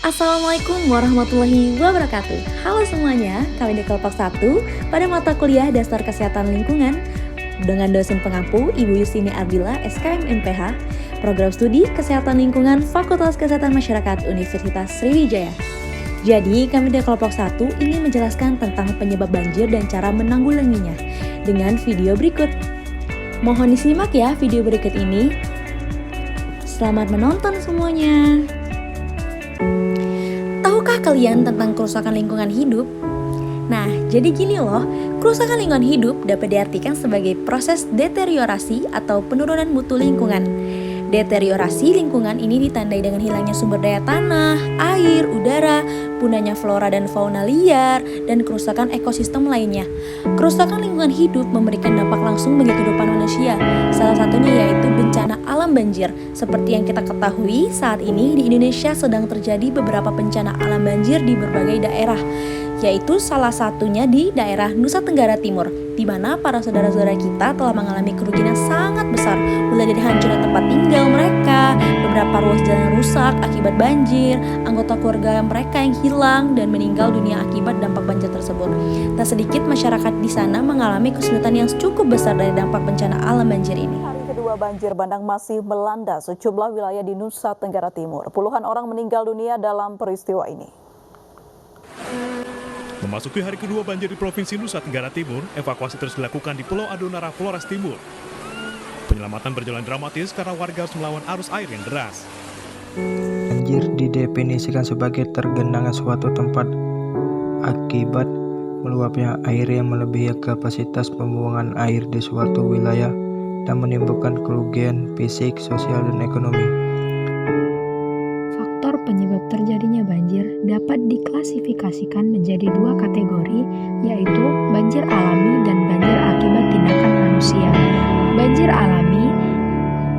Assalamualaikum warahmatullahi wabarakatuh. Halo semuanya, kami di kelompok 1 pada mata kuliah Dasar Kesehatan Lingkungan dengan dosen pengampu Ibu Yusini Ardila, SKM MPH, Program Studi Kesehatan Lingkungan Fakultas Kesehatan Masyarakat Universitas Sriwijaya. Jadi, kami di kelompok 1 ingin menjelaskan tentang penyebab banjir dan cara menanggulanginya dengan video berikut. Mohon disimak ya video berikut ini. Selamat menonton semuanya. Tahukah kalian tentang kerusakan lingkungan hidup? Nah, jadi gini loh, kerusakan lingkungan hidup dapat diartikan sebagai proses deteriorasi atau penurunan mutu lingkungan. Deteriorasi lingkungan ini ditandai dengan hilangnya sumber daya tanah, air, udara, punahnya flora dan fauna liar, dan kerusakan ekosistem lainnya. Kerusakan lingkungan hidup memberikan dampak langsung bagi kehidupan manusia. Salah satunya yaitu bencana alam banjir. Seperti yang kita ketahui, saat ini di Indonesia sedang terjadi beberapa bencana alam banjir di berbagai daerah, yaitu salah satunya di daerah Nusa Tenggara Timur, di mana para saudara-saudara kita telah mengalami kerugian yang sangat besar, mulai dari hancurnya tempat tinggal mereka, beberapa ruas jalan rusak akibat banjir, anggota keluarga mereka yang hilang dan meninggal dunia akibat dampak banjir tersebut. Tak sedikit masyarakat di sana mengalami kesulitan yang cukup besar dari dampak bencana alam banjir ini. Hari kedua banjir bandang masih melanda sejumlah wilayah di Nusa Tenggara Timur. Puluhan orang meninggal dunia dalam peristiwa ini. Memasuki hari kedua banjir di Provinsi Nusa Tenggara Timur, evakuasi terus dilakukan di Pulau Adonara, Flores Timur. Penyelamatan berjalan dramatis karena warga harus melawan arus air yang deras. Banjir didefinisikan sebagai tergenangnya suatu tempat akibat meluapnya air yang melebihi kapasitas pembuangan air di suatu wilayah dan menimbulkan kerugian fisik, sosial, dan ekonomi. Faktor penyebab terjadinya banjir dapat diklasifikasikan menjadi dua kategori, yaitu banjir alami dan banjir akibat tindakan manusia. Banjir alami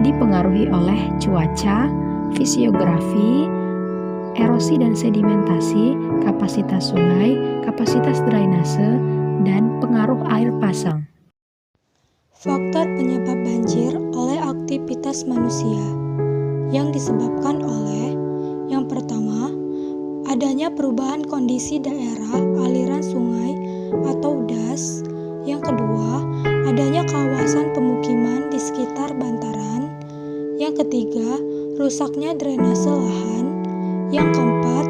dipengaruhi oleh cuaca, fisiografi, erosi dan sedimentasi, kapasitas sungai, kapasitas drainase, dan pengaruh air pasang. Faktor penyebab banjir oleh aktivitas manusia yang disebabkan oleh: yang pertama, adanya perubahan kondisi daerah aliran sungai atau das. Yang kedua, adanya kawasan pemukiman di sekitar bantaran. Yang ketiga, rusaknya drainase lahan. Yang keempat,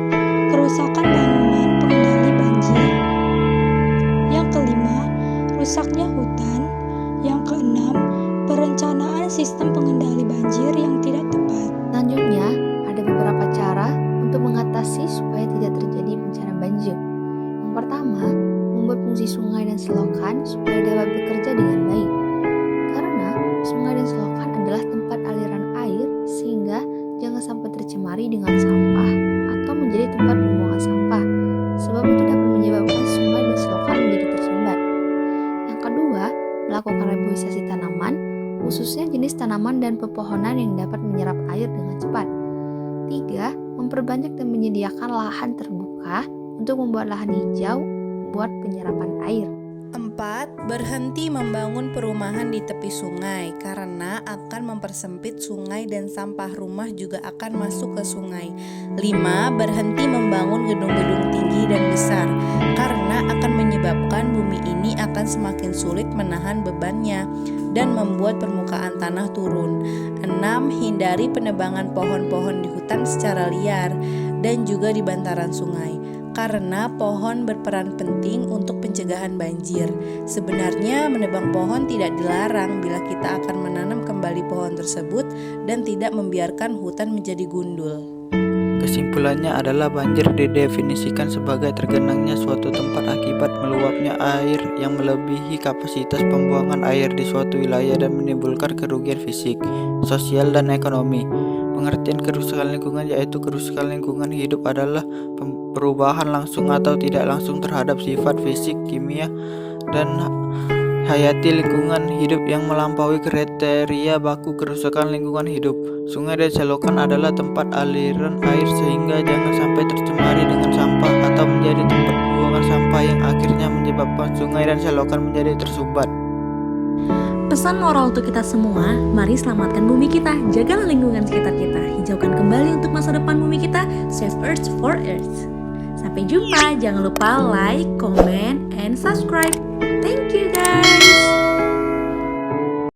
kerusakan bangunan pengendali banjir. Yang kelima, rusaknya hutan. Yang keenam, perencanaan sistem pengendali banjir yang tidak tepat. Selanjutnya, ada beberapa cara untuk mengatasi supaya tidak terjadi bencana banjir. Yang pertama, membuat fungsi sungai dan selokan supaya dapat bekerja dengan baik. Karena sungai dan selokan adalah tempat aliran air, sehingga jangan sampai tercemari dengan sampah atau menjadi tempat pembuangan sampah, sebab itu dapat menyebabkan sungai dan selokan menjadi tersumbat. Yang kedua, melakukan reboisasi tanaman, khususnya jenis tanaman dan pepohonan yang dapat menyerap air dengan cepat. 3. Memperbanyak dan menyediakan lahan terbuka untuk membuat lahan hijau buat penyerapan air. 4. Berhenti membangun perumahan di tepi sungai karena akan mempersempit sungai dan sampah rumah juga akan masuk ke sungai. 5. Berhenti membangun gedung-gedung tinggi dan besar karena akan menyebabkan bumi ini akan semakin sulit menahan bebannya dan membuat permukaan tanah turun. 6. Hindari penebangan pohon-pohon di hutan secara liar dan juga di bantaran sungai, karena pohon berperan penting untuk pencegahan banjir. Sebenarnya menebang pohon tidak dilarang bila kita akan menanam kembali pohon tersebut dan tidak membiarkan hutan menjadi gundul. Kesimpulannya adalah banjir didefinisikan sebagai tergenangnya suatu tempat akibat meluapnya air yang melebihi kapasitas pembuangan air di suatu wilayah dan menimbulkan kerugian fisik, sosial, dan ekonomi. Pengertian kerusakan lingkungan yaitu kerusakan lingkungan hidup adalah perubahan langsung atau tidak langsung terhadap sifat fisik, kimia, dan hayati lingkungan hidup yang melampaui kriteria baku kerusakan lingkungan hidup. Sungai dan selokan adalah tempat aliran air sehingga jangan sampai tercemari dengan sampah atau menjadi tempat pembuangan sampah yang akhirnya menyebabkan sungai dan selokan menjadi tersumbat. Pesan moral untuk kita semua, mari selamatkan bumi kita, jagalah lingkungan sekitar kita, hijaukan kembali untuk masa depan bumi kita, save Earth for Earth. Sampai jumpa, jangan lupa like, comment, and subscribe.